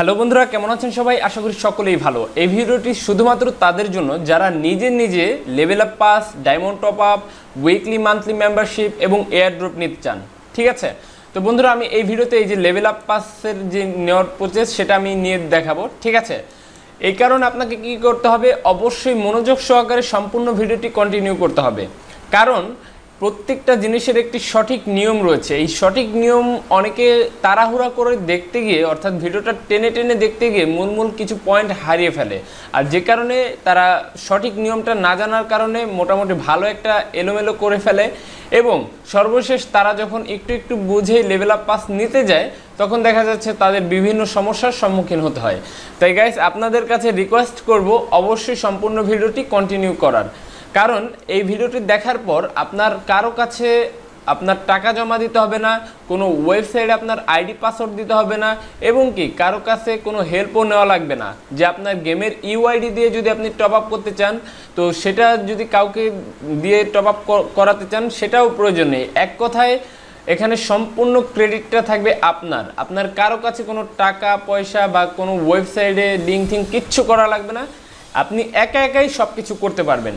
Hello বন্ধুরা, কেমন আছেন সবাই? আশা করি সকলেই ভালো। এই ভিডিওটি শুধুমাত্র তাদের জন্য যারা নিজে level up pass, diamond top up, weekly monthly membership এবং এয়ার ড্রপ নিতে চান। ঠিক আছে, তো বন্ধুরা আমি এই ভিডিওতে এই যে লেভেল আপ পাসের যে নেওয়ার প্রসেস সেটা আমি নিয়ে দেখাবো। ঠিক আছে, এই কারণে আপনাকে কি করতে হবে, অবশ্যই মনোযোগ সহকারে সম্পূর্ণ ভিডিওটি কন্টিনিউ করতে হবে। কারণ প্রত্যেকটা জিনিসের একটি সঠিক নিয়ম রয়েছে। এই সঠিক নিয়ম অনেকে তাড়াহুড়া করে দেখতে গিয়ে, অর্থাৎ ভিডিওটা টেনে দেখতে গিয়ে মূল কিছু পয়েন্ট হারিয়ে ফেলে। আর যে কারণে তারা সঠিক নিয়মটা না জানার কারণে মোটামুটি ভালো একটা এলোমেলো করে ফেলে এবং সর্বশেষ তারা যখন একটু বুঝে লেভেল আপ পাস নিতে যায় তখন দেখা যাচ্ছে তাদের বিভিন্ন সমস্যার সম্মুখীন হতে হয়। তাই গাইস, আপনাদের কাছে রিকোয়েস্ট করব অবশ্যই সম্পূর্ণ ভিডিওটি কন্টিনিউ করার। কারণ এই ভিডিওটি দেখার পর আপনার কারো কাছে আপনার টাকা জমা দিতে হবে না, কোনো ওয়েবসাইটে আপনার আইডি পাসওয়ার্ড দিতে হবে না, এবং কি কারো কাছে কোনো হেল্পও নেওয়া লাগবে না। যে আপনার গেমের ইউআইডি দিয়ে যদি আপনি টপ আপ করতে চান, তো সেটা যদি কাউকে দিয়ে টপ আপ করাতে চান সেটাও প্রয়োজন নেই। এক কথায় এখানে সম্পূর্ণ ক্রেডিটটা থাকবে আপনার কারো কাছে কোনো টাকা পয়সা বা কোনো ওয়েবসাইটে লিঙ্ক কিচ্ছু করা লাগবে না। আপনি একাই সব কিছু করতে পারবেন।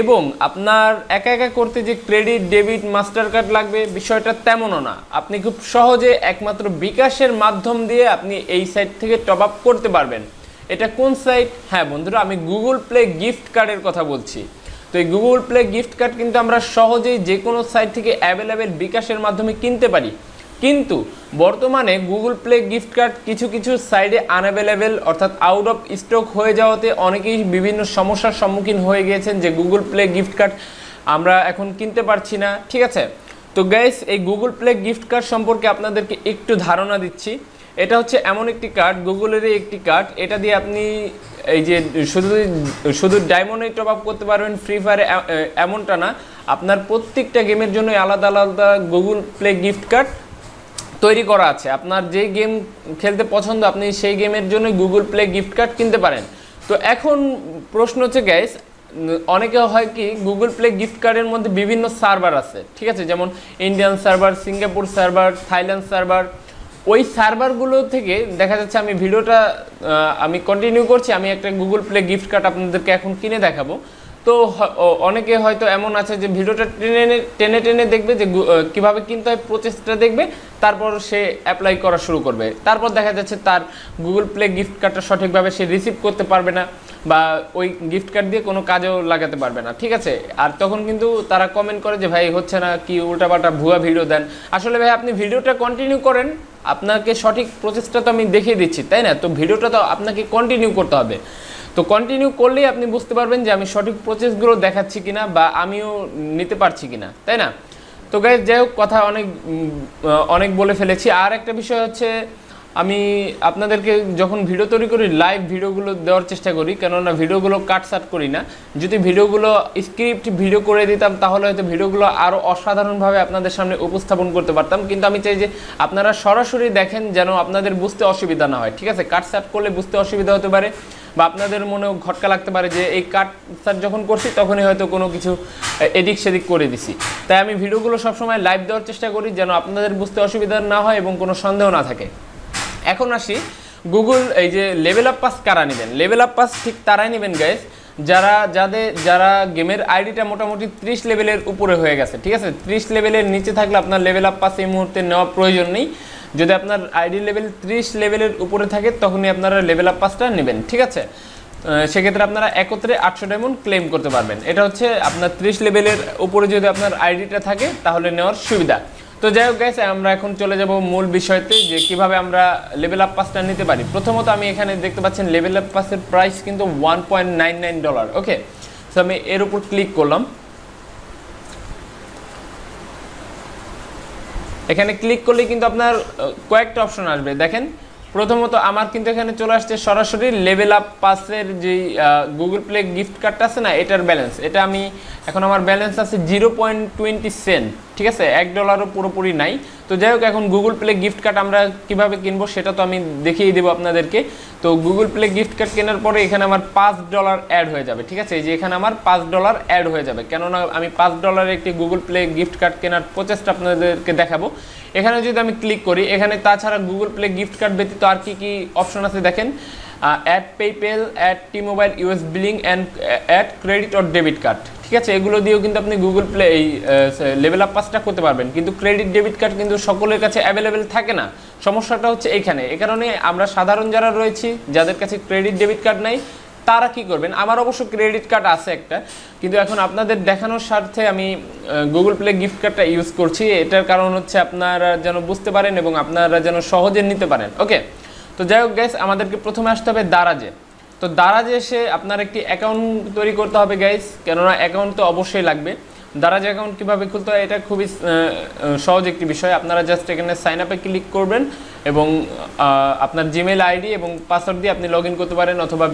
এবং আপনার একা করতে যে ক্রেডিট, ডেবিট, মাস্টার কার্ড লাগবে বিষয়টা তেমনও না। আপনি খুব সহজে একমাত্র বিকাশের মাধ্যম দিয়ে আপনি এই সাইট থেকে টপ আপ করতে পারবেন। এটা কোন সাইট? হ্যাঁ বন্ধুরা, আমি গুগল প্লে গিফট কার্ডের কথা বলছি। তো এই গুগল প্লে গিফট কার্ড কিন্তু আমরা সহজেই যে কোনো সাইট থেকে অ্যাভেলেবেল বিকাশের মাধ্যমে কিনতে পারি। কিন্তু বর্তমানে গুগল প্লে গিফট কার্ড কিছু সাইডে আনঅ্যাভেলেবেল, অর্থাৎ আউট অফ স্টক হয়ে যাওয়াতে অনেকেই বিভিন্ন সমস্যার সম্মুখীন হয়ে গিয়েছেন যে গুগল প্লে গিফট কার্ড আমরা এখন কিনতে পারছি না। ঠিক আছে, তো গাইস, এই গুগল প্লে গিফট কার্ড সম্পর্কে আপনাদেরকে একটু ধারণা দিচ্ছি। এটা হচ্ছে এমন একটি কার্ড, গুগলেরই একটি কার্ড। এটা দিয়ে আপনি এই যে শুধু ডায়মন্ডে টপ আপ করতে পারবেন, ফ্রি ফায়ারে এমনটা না, আপনার প্রত্যেকটা গেমের জন্য আলাদা গুগল প্লে গিফট কার্ড তৈরি করা আছে। আপনার যে গেম খেলতে পছন্দ আপনি সেই গেমের জন্য গুগল প্লে গিফট কার্ড কিনতে পারেন। তো এখন প্রশ্ন হচ্ছে গাইস, অনেকে হয় কি গুগল প্লে গিফট কার্ডের মধ্যে বিভিন্ন সার্ভার আছে। ঠিক আছে, যেমন Indian server, Singapore server, Thailand server. ওই সার্ভারগুলো থেকে দেখা যাচ্ছে আমি ভিডিওটা আমি কন্টিনিউ করছি, আমি একটা গুগল প্লে গিফট কার্ড আপনাদেরকে এখন কিনে দেখাবো। তো অনেকে হয়তো এমন আছে যে ভিডিওটা টেনে দেখবে যে কীভাবে কিনতে হয়, প্রসেসটা দেখবে, তারপর সে অ্যাপ্লাই করা শুরু করবে। তারপর দেখা যাচ্ছে তার গুগল প্লে গিফট কার্ডটা সঠিকভাবে সে রিসিভ করতে পারবে না বা ওই গিফট কার্ড দিয়ে কোনো কাজেও লাগাতে পারবে না। ঠিক আছে, আর তখন কিন্তু তারা কমেন্ট করে যে ভাই হচ্ছে না, কি উল্টাপাল্টা ভুয়া ভিডিও দেন। আসলে ভাই আপনি ভিডিওটা কন্টিনিউ করেন, আপনাকে সঠিক প্রসেসটা তো আমি দেখিয়ে দিচ্ছি, তাই না? তো ভিডিওটা তো আপনাকে কন্টিনিউ করতে হবে। তো কন্টিনিউ করলেই আপনি বুঝতে পারবেন যে আমি সঠিক প্রসেসগুলো দেখাচ্ছি কিনা বা আমিও নিতে পারছি কিনা, তাই না? তো গাইস, যাই হোক, কথা অনেক বলে ফেলেছি। আর একটা বিষয় হচ্ছে, আমি আপনাদেরকে যখন ভিডিও তৈরি করি লাইভ ভিডিওগুলো দেওয়ার চেষ্টা করি, কেননা ভিডিওগুলো কাটসাট করি না। যদি ভিডিওগুলো স্ক্রিপ্ট ভিডিও করে দিতাম তাহলে হয়তো ভিডিওগুলো আরও অসাধারণভাবে আপনাদের সামনে উপস্থাপন করতে পারতাম। কিন্তু আমি চাই যে আপনারা সরাসরি দেখেন, যেন আপনাদের বুঝতে অসুবিধা না হয়। ঠিক আছে, কাটসাট করলে বুঝতে অসুবিধা হতে পারে বা আপনাদের মনেও ঘটকা লাগতে পারে যে এই কাটসাট যখন করছি তখনই হয়তো কোনো কিছু এদিক সেদিক করে দিছি। তাই আমি ভিডিওগুলো সবসময় লাইভ দেওয়ার চেষ্টা করি যেন আপনাদের বুঝতে অসুবিধা না হয় এবং কোনো সন্দেহ না থাকে। এখন আসি, গুগল এই যে লেভেল আপ পাস কারা নেবেন? লেভেল আপ পাস ঠিক তারাই নেবেন গাইস যারা গেমের আইডিটা মোটামুটি 30 লেভেলের উপরে হয়ে গেছে। ঠিক আছে, 30 লেভেলের নিচে থাকলে আপনার লেভেল আপ পাস এই মুহূর্তে নেওয়া প্রয়োজন নেই। যদি আপনার আইডি লেভেল 30 লেভেলের উপরে থাকে তখনই আপনারা লেভেল আপ পাসটা নেবেন। ঠিক আছে, সেক্ষেত্রে আপনারা একত্রে 800 ডায়মন্ড ক্লেম করতে পারবেন। এটা হচ্ছে আপনার 30 লেভেলের উপরে যদি আপনার আইডিটা থাকে তাহলে নেওয়ার সুবিধা। তো যাই হোক গাইস, আমরা এখন চলে যাব মূল বিষয়তে যে কিভাবে আমরা লেভেল আপ পাসটা নিতে পারি। প্রথমত আমি এখানে দেখতে পাচ্ছেন লেভেল আপ পাসের প্রাইস কিন্তু $1.99। ওকে, সো আমি এর উপর ক্লিক করলাম। এখানে ক্লিক করলে কিন্তু আপনার কয়েকটা অপশন আসবে। দেখেন, প্রথমত আমার কিন্তু এখানে চলে আসছে সরাসরি লেভেল আপ পাসের যে গুগল প্লে গিফট কার্ডটা আছে না, এটার ব্যালেন্স। এটা আমি এখন আমার ব্যালেন্স আছে 0.20 সেন্ট। ঠিক আছে, $1 পুরোপুরি নাই। তো যাই হোক, এখন গুগল প্লে গিফট কার্ড আমরা কিভাবে কিনবো সেটা তো আমি দেখিয়ে দেবো আপনাদেরকে। তো গুগল প্লে গিফট কার্ড কেনার পরে এখানে আমার $5 অ্যাড হয়ে যাবে। ঠিক আছে, এই যে এখানে আমার $5 অ্যাড হয়ে যাবে, কেননা আমি $5 একটি গুগল প্লে গিফট কার্ড কেনার প্রচেষ্টা আপনাদেরকে দেখাবো। এখানে যদি আমি ক্লিক করি, এখানে তাছাড়া গুগল প্লে গিফট কার্ড ব্যতীত আর কি কি অপশন আছে দেখেন, add PayPal, add T-Mobile US billing and add credit or debit card. ঠিক আছে, এগুলো দিয়েও কিন্তু আপনি গুগল প্লে এই লেভেল আপ পাসটা করতে পারবেন, কিন্তু ক্রেডিট ডেবিট কার্ড কিন্তু সকলের কাছে অ্যাভেলেবেল থাকে না। সমস্যাটা হচ্ছে এইখানে। এ কারণে আমরা সাধারণ যারা রয়েছি, যাদের কাছে ক্রেডিট ডেবিট কার্ড নাই, তারা কি করবেন, আমার অবশ্য ক্রেডিট কার্ড আছে একটা, কিন্তু এখন আপনাদের দেখানোর স্বার্থে আমি গুগল প্লে গিফট কার্ডটা ইউজ করছি। এটার কারণ হচ্ছে আপনারা যেন বুঝতে পারেন এবং আপনারা যেন সহজে নিতে পারেন। ওকে, তো যাই হোক গাইস, আমাদেরকে প্রথমে আসতে হবে দারাজে। তো দারাজে এসে আপনার একটি অ্যাকাউন্ট তৈরি করতে হবে গাইস, কেননা অ্যাকাউন্ট তো অবশ্যই লাগবে। দারাজ অ্যাকাউন্ট কীভাবে খুলতে হয় এটা খুবই সহজ একটি বিষয়। আপনারা জাস্ট এখানে সাইন আপে ক্লিক করবেন এবং আপনার জিমেল আইডি এবং পাসওয়ার্ড দিয়ে আপনি লগ ইন করতে পারেন, অথবা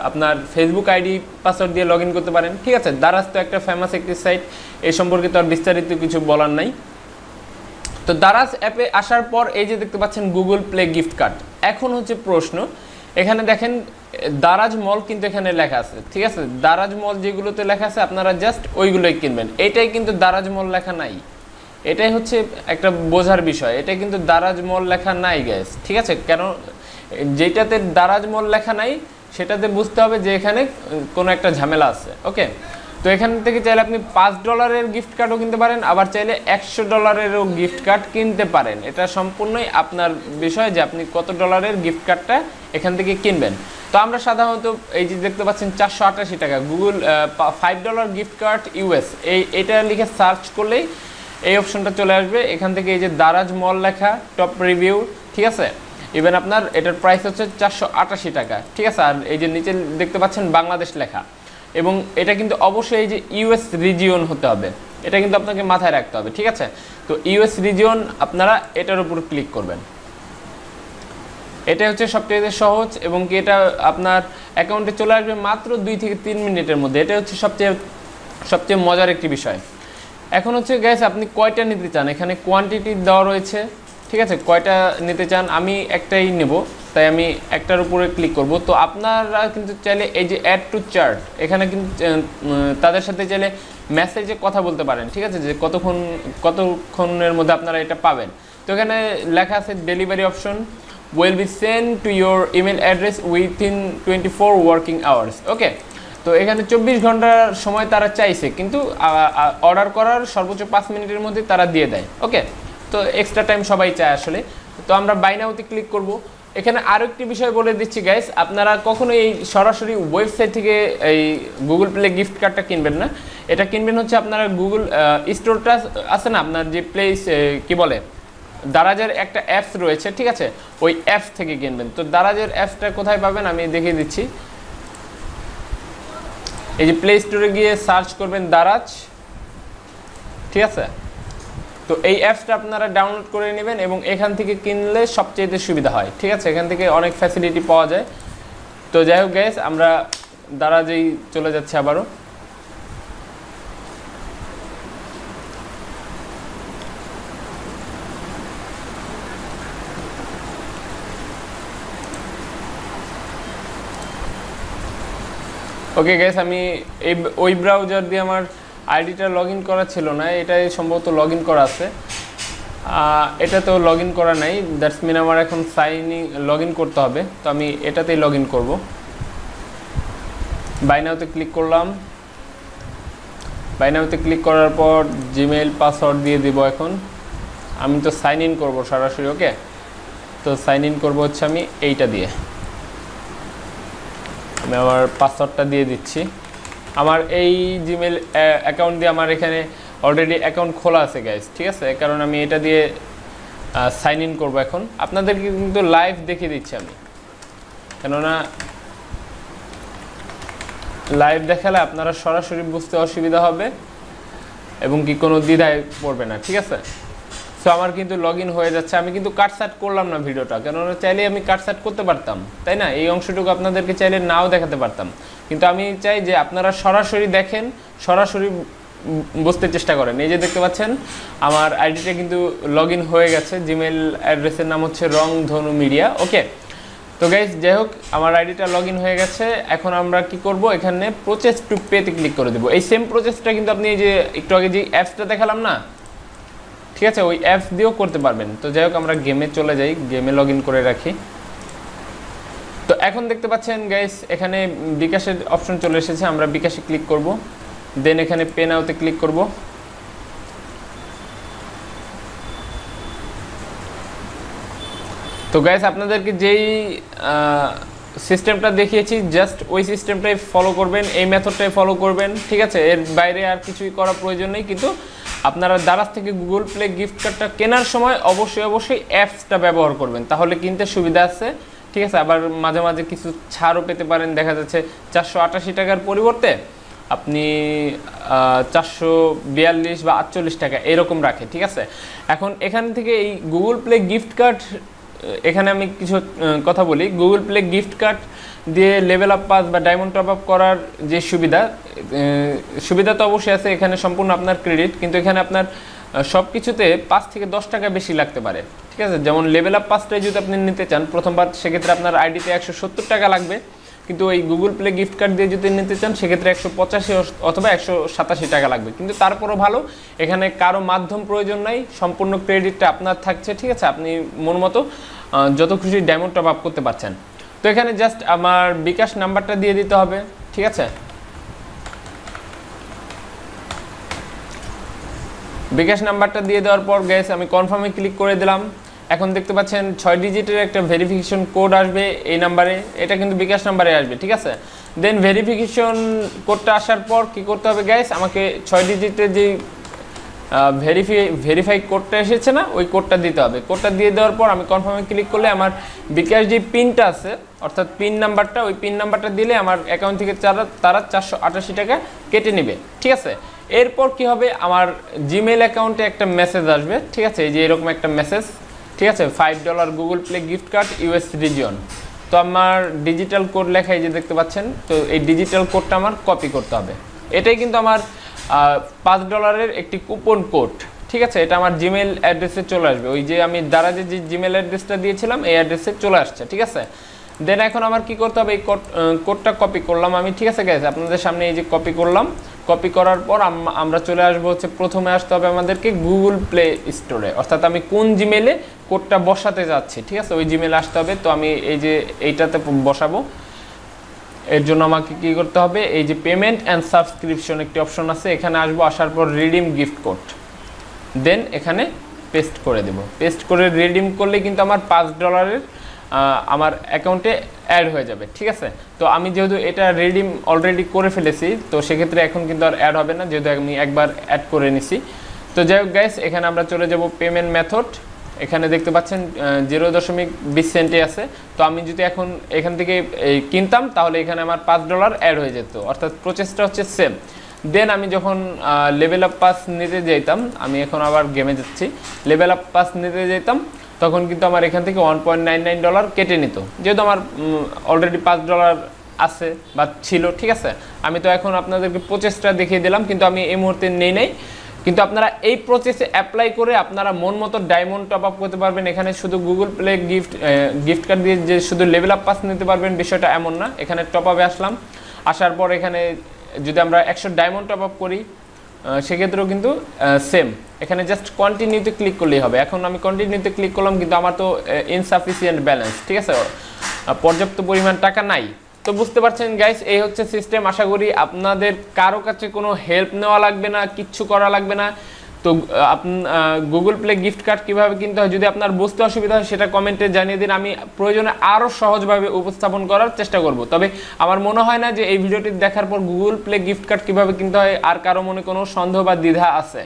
আপনার ফেসবুক আইডি পাসওয়ার্ড দিয়ে লগ ইন করতে পারেন। ঠিক আছে, দারাজ তো একটা ফেমাস একটি সাইট, এই সম্পর্কে তো আর বিস্তারিত কিছু বলার নাই। তো দারাজ অ্যাপে আসার পর এই যে দেখতে পাচ্ছেন গুগল প্লে গিফট কার্ড। এখন হচ্ছে প্রশ্ন, এখানে দেখেন দারাজ মল কিন্তু এখানে লেখা আছে। ঠিক আছে, দারাজ মল যেগুলোতে লেখা আছে আপনারা জাস্ট ওইগুলোই কিনবেন। এইটাই কিন্তু দারাজ মল লেখা নাই, এটাই হচ্ছে একটা বোঝার বিষয়। এটা কিন্তু দারাজ মল লেখা নাই গাইস। ঠিক আছে, কেন যেটাতে দারাজ মল লেখা নাই সেটাতে বুঝতে হবে যে এখানে কোনো একটা ঝামেলা আছে। ওকে, তো এখান থেকে চাইলে আপনি $5 গিফট কার্ডও কিনতে পারেন, আবার চাইলে $100 গিফট কার্ড কিনতে পারেন। এটা সম্পূর্ণই আপনার বিষয় যে আপনি কত ডলারের গিফট কার্ডটা এখান থেকে কিনবেন। তো আমরা সাধারণত এই যে দেখতে পাচ্ছেন 488 টাকা গুগল $5 গিফট কার্ড ইউএস, এটা লিখে সার্চ করলেই এই অপশনটা চলে আসবে। এখান থেকে এই যে দারাজ মল লেখা, টপ রিভিউ, ঠিক আছে, ইভেন আপনার এটার প্রাইস হচ্ছে 488 টাকা। ঠিক আছে, আর এই যে নিচে দেখতে পাচ্ছেন বাংলাদেশ লেখা, এবং এটা কিন্তু অবশ্যই এই যে ইউএস রিজিয়ন হতে হবে, এটা কিন্তু আপনাকে মাথায় রাখতে হবে। ঠিক আছে, তো ইউএস রিজিয়ন আপনারা এটার উপর ক্লিক করবেন। এটা হচ্ছে সবচেয়ে সহজ, এবং কি এটা আপনার অ্যাকাউন্টে চলে আসবে মাত্র 2 থেকে 3 মিনিটের মধ্যে। এটা হচ্ছে সবচেয়ে মজার একটি বিষয়। এখন হচ্ছে গ্যাস আপনি কয়টা নিতে চান, এখানে কোয়ান্টিটি দেওয়া রয়েছে। ঠিক আছে, কয়টা নিতে চান, আমি একটাই নেব, তাই আমি একটার উপরে ক্লিক করব। তো আপনারা কিন্তু চাইলে এই যে অ্যাড টু চার্ট, এখানে কিন্তু তাদের সাথে চাইলে মেসেজে কথা বলতে পারেন। ঠিক আছে, যে কতক্ষণের মধ্যে আপনারা এটা পাবেন। তো এখানে লেখা আছে delivery option will be sent to your email address within 24 working hours. ওকে, তো এখানে 24 ঘন্টার সময় তারা চাইছে, কিন্তু অর্ডার করার সর্বোচ্চ 5 মিনিটের মধ্যে তারা দিয়ে দেয়। ওকে, তো এক্সট্রা টাইম সবাই চায় আসলে। তো আমরা বাই নাওতে ক্লিক করব। এখানে আরও একটি বিষয় বলে দিচ্ছি গাইস, আপনারা কখনো এই সরাসরি ওয়েবসাইট থেকে এই গুগল প্লে গিফট কার্ডটা কিনবেন না। এটা কিনবেন হচ্ছে আপনারা গুগল স্টোরটা আছে না, আপনার যে প্লেস কি বলে দারাজের একটা অ্যাপস রয়েছে। ঠিক আছে, ওই অ্যাপস থেকে কিনবেন। তো দারাজের অ্যাপসটা কোথায় পাবেন আমি দেখিয়ে দিচ্ছি। এই যে প্লে স্টোরে গিয়ে সার্চ করবেন দারাজ। ঠিক আছে, তো এই অ্যাপসটা আপনারা ডাউনলোড করে নেবেন এবং এখান থেকে কিনলে সবচেয়ে সুবিধা হয়। ঠিক আছে, এখান থেকে অনেক ফ্যাসিলিটি পাওয়া যায়। তো যাই হোক গাইস, আমরা দারাজেই চলে যাচ্ছি আবারও। ওকে গাইস, আমি ওই ব্রাউজার দিয়ে আমার আইডিটা লগ ইন করা ছিল না, এটাই সম্ভবত লগ ইন করা আছে। এটা তো লগ ইন করা নাই, দ্যাটস মিন আমার এখন লগ ইন করতে হবে। তো আমি এটাতেই লগ ইন করবো। বাই নাওতে ক্লিক করলাম। বাই নাওতে ক্লিক করার পর জিমেইল পাসওয়ার্ড দিয়ে দিব। এখন আমি তো সাইন ইন করবো সরাসরি। ওকে, তো সাইন ইন করবো হচ্ছে আমি এইটা দিয়ে। আমি আমার পাসওয়ার্ডটা দিয়ে দিচ্ছি। আমার এই জিমেল অ্যাকাউন্ট দিয়ে আমার এখানে অলরেডি অ্যাকাউন্ট খোলা আছে গাইস। ঠিক আছে, কারণ আমি এটা দিয়ে সাইন ইন করবো। এখন আপনাদেরকে কিন্তু লাইভ দেখিয়ে দিচ্ছি আমি, কেননা লাইভ দেখালে আপনারা সরাসরি বুঝতে অসুবিধা হবে এবং কি কোনো দ্বিধায় পড়বে না। ঠিক আছে, সো আমার কিন্তু লগ ইন হয়ে যাচ্ছে। আমি কিন্তু কাটসাট করলাম না ভিডিওটা, কেননা চাইলে আমি কাটসাট করতে পারতাম, তাই না? এই অংশটুকু আপনাদেরকে চাইলে নাও দেখাতে পারতাম, কিন্তু আমি চাই যে আপনারা সরাসরি দেখেন, সরাসরি বুঝতে চেষ্টা করেন। এই যে দেখতে পাচ্ছেন আমার আইডিটা কিন্তু লগ ইন হয়ে গেছে। জিমেল অ্যাড্রেসের নাম হচ্ছে রংধনু মিডিয়া। ওকে, তো গাইজ যাই হোক, আমার আইডিটা লগ ইন হয়ে গেছে। এখন আমরা কি করব, এখানে প্রসেস টু পেতে ক্লিক করে দেবো। এই সেম প্রসেসটা কিন্তু আপনি এই যে একটু আগে যে অ্যাপসটা দেখালাম না, ঠিক আছে, ওই অ্যাপস দিয়েও করতে পারবেন। তো যাই হোক আমরা গেমে চলে যাই, গেমে লগ ইন করে রাখি। তো এখন দেখতে পাচ্ছেন গাইস এখানে বিকাশের অপশন চলে এসেছে, আমরা বিকাশে ক্লিক করব, দেন এখানে পে নাওতে ক্লিক করব। তো গাইস আপনাদেরকে যেই সিস্টেমটা দেখিয়েছি জাস্ট ওই সিস্টেমটাই ফলো করবেন, এই মেথডটাই ফলো করবেন, ঠিক আছে, এর বাইরে আর কিছুই করার প্রয়োজন নেই। কিন্তু আপনারা দারাজ থেকে গুগল প্লে গিফট কার্ডটা কেনার সময় অবশ্যই অ্যাপসটা ব্যবহার করবেন, তাহলে কিনতে সুবিধা আছে, ঠিক আছে। আবার মাঝে মাঝে কিছু ছাড়ও পেতে পারেন, দেখা যাচ্ছে 488 টাকার পরিবর্তে আপনি 442 বা 48 টাকা এরকম রাখে, ঠিক আছে। এখন এখান থেকে এই গুগল প্লে গিফট কার্ড, এখানে আমি কিছু কথা বলি। গুগল প্লে গিফট কার্ড দিয়ে লেভেল আপ পাস বা ডায়মন্ড টপ আপ করার যে সুবিধা তো অবশ্যই আছে, এখানে সম্পূর্ণ আপনার ক্রেডিট, কিন্তু এখানে আপনার সব কিছুতে 5 থেকে 10 টাকা বেশি লাগতে পারে, ঠিক আছে। যেমন লেভেল আপ পাসটাই যদি আপনি নিতে চান প্রথমবার, সেক্ষেত্রে আপনার আইডিতে 170 টাকা লাগবে, কিন্তু ওই গুগল প্লে গিফট কার্ড দিয়ে যদি নিতে চান সেক্ষেত্রে 185 অথবা 187 টাকা লাগবে। কিন্তু তারপরও ভালো, এখানে কারো মাধ্যম প্রয়োজন নাই, সম্পূর্ণ ক্রেডিটটা আপনার থাকছে, ঠিক আছে। আপনি মন মতো যত খুশি ডায়মন্ড টপ আপ করতে পারছেন। তো এখানে জাস্ট আমার বিকাশ নাম্বারটা দিয়ে দিতে হবে, ঠিক আছে। বিকাশ নাম্বারটা দিয়ে দেওয়ার পর গাইস আমি কনফার্মে ক্লিক করে দিলাম। এখন দেখতে পাচ্ছেন 6 ডিজিটের একটা ভেরিফিকেশন কোড আসবে এই নাম্বারে, এটা কিন্তু বিকাশ নাম্বারে আসবে, ঠিক আছে। দেন ভেরিফিকেশন কোডটা আসার পর কি করতে হবে গাইস, আমাকে 6 ডিজিটের যে ভেরিফাই কোডটা এসেছে না, ওই কোডটা দিতে হবে। কোডটা দিয়ে দেওয়ার পর আমি কনফার্মে ক্লিক করলে আমার বিকাশ যে পিনটা আছে, অর্থাৎ পিন নাম্বারটা, ওই পিন নাম্বারটা দিলে আমার অ্যাকাউন্ট থেকে তারা 488 টাকা কেটে নেবে, ঠিক আছে। এরপর কি হবে, আমার জিমেইল অ্যাকাউন্টে একটা মেসেজ আসবে, ঠিক আছে, এই যে এরকম একটা মেসেজ, ঠিক আছে, $5 Google play gift card US region. তো আমার ডিজিটাল কোড লেখা এই যে দেখতে পাচ্ছেন, তো এই ডিজিটাল কোডটা আমার কপি করতে হবে। এটাই কিন্তু আমার $5 একটি কুপন কোড, ঠিক আছে। এটা আমার জিমেইল অ্যাড্রেসে চলে আসবে, ওই যে আমি দারাজে যে জিমেইল অ্যাড্রেসটা দিয়েছিলাম এই অ্যাড্রেসে চলে আসছে, ঠিক আছে। দেন এখন আমার কি করতে হবে, এই কোডটা কপি করলাম আমি, ঠিক আছে গাইস, আপনাদের সামনে এই যে কপি করলাম। কপি করার পর আমরা চলে আসবো হচ্ছে, প্রথমে আসতে হবে আমাদেরকে গুগল প্লে স্টোরে, অর্থাৎ আমি কোন জিমেইলে কোডটা বসাতে যাচ্ছি, ঠিক আছে, ওই জিমেইলে আসতে হবে। তো আমি এই যে এইটাতে বসাবো, এর জন্য আমাকে কি করতে হবে, এই যে পেমেন্ট অ্যান্ড সাবস্ক্রিপশন একটি অপশন আছে, এখানে আসবো, আসার পর রিডিম গিফট কোড, দেন এখানে পেস্ট করে দেব। পেস্ট করে রিডিম করলে কিন্তু আমার $5 আমার অ্যাকাউন্টে অ্যাড হয়ে যাবে, ঠিক আছে। তো আমি যেহেতু এটা রিডিম অলরেডি করে ফেলেছি, তো সেক্ষেত্রে এখন কিন্তু আর অ্যাড হবে না, যেহেতু আমি একবার অ্যাড করে নিছি। তো যাই হোক গাইস, এখানে আমরা চলে যাব পেমেন্ট মেথড, এখানে দেখতে পাচ্ছেন 0.20 সেন্টে আছে। তো আমি যদি এখন এখান থেকে কিনতাম তাহলে এখানে আমার $5 অ্যাড হয়ে যেত, অর্থাৎ প্রসেসটা হচ্ছে সেম। দেন আমি যখন লেভেল আপ পাস নিতে যেতাম, আমি এখন আবার গেমে যাচ্ছি, লেভেল আপ পাস নিতে যেতাম, তখন কিন্তু আমার এখান থেকে $1.99 কেটে নিত, যেহেতু আমার অলরেডি $5 আছে বা ছিল, ঠিক আছে। আমি তো এখন আপনাদেরকে প্রসেসটা দেখিয়ে দিলাম, কিন্তু আমি এই মুহূর্তে নেই নাই। কিন্তু আপনারা এই প্রসেসে অ্যাপ্লাই করে আপনারা মন মতো ডায়মন্ড টপ আপ করতে পারবেন। এখানে শুধু গুগল প্লে গিফট কার্ড দিয়ে যে শুধু লেভেল আপ পাস নিতে পারবেন বিষয়টা এমন না। এখানে টপ আপে আসলাম, আসার পর এখানে যদি আমরা 100 ডায়মন্ড টপ আপ করি সেক্ষেত্রেও কিন্তু সেম, এখানে জাস্ট কন্টিনিউতে ক্লিক করলেই হবে। এখন আমি কন্টিনিউতে ক্লিক করলাম, কিন্তু আমার তো ইনসাফিসিয়েন্ট ব্যালেন্স, ঠিক আছে, পর্যাপ্ত পরিমাণ টাকা নাই। তো বুঝতে পারছেন গাইস, এই হচ্ছে সিস্টেম। আশা করি আপনাদের কারো কাছে কোনো হেল্প নেওয়া লাগবে না, কিচ্ছু করা লাগবে না। তো গুগল প্লে গিফট কার্ড কীভাবে কিনতে হয়, যদি আপনার বুঝতে অসুবিধা হয় সেটা কমেন্টে জানিয়ে দিন, আমি প্রয়োজনে আরও সহজভাবে উপস্থাপন করার চেষ্টা করব। তবে আমার মনে হয় না যে এই ভিডিওটি দেখার পর গুগল প্লে গিফট কার্ড কীভাবে কিনতে হয় আর কারো মনে কোনো সন্দেহ বা দ্বিধা আছে।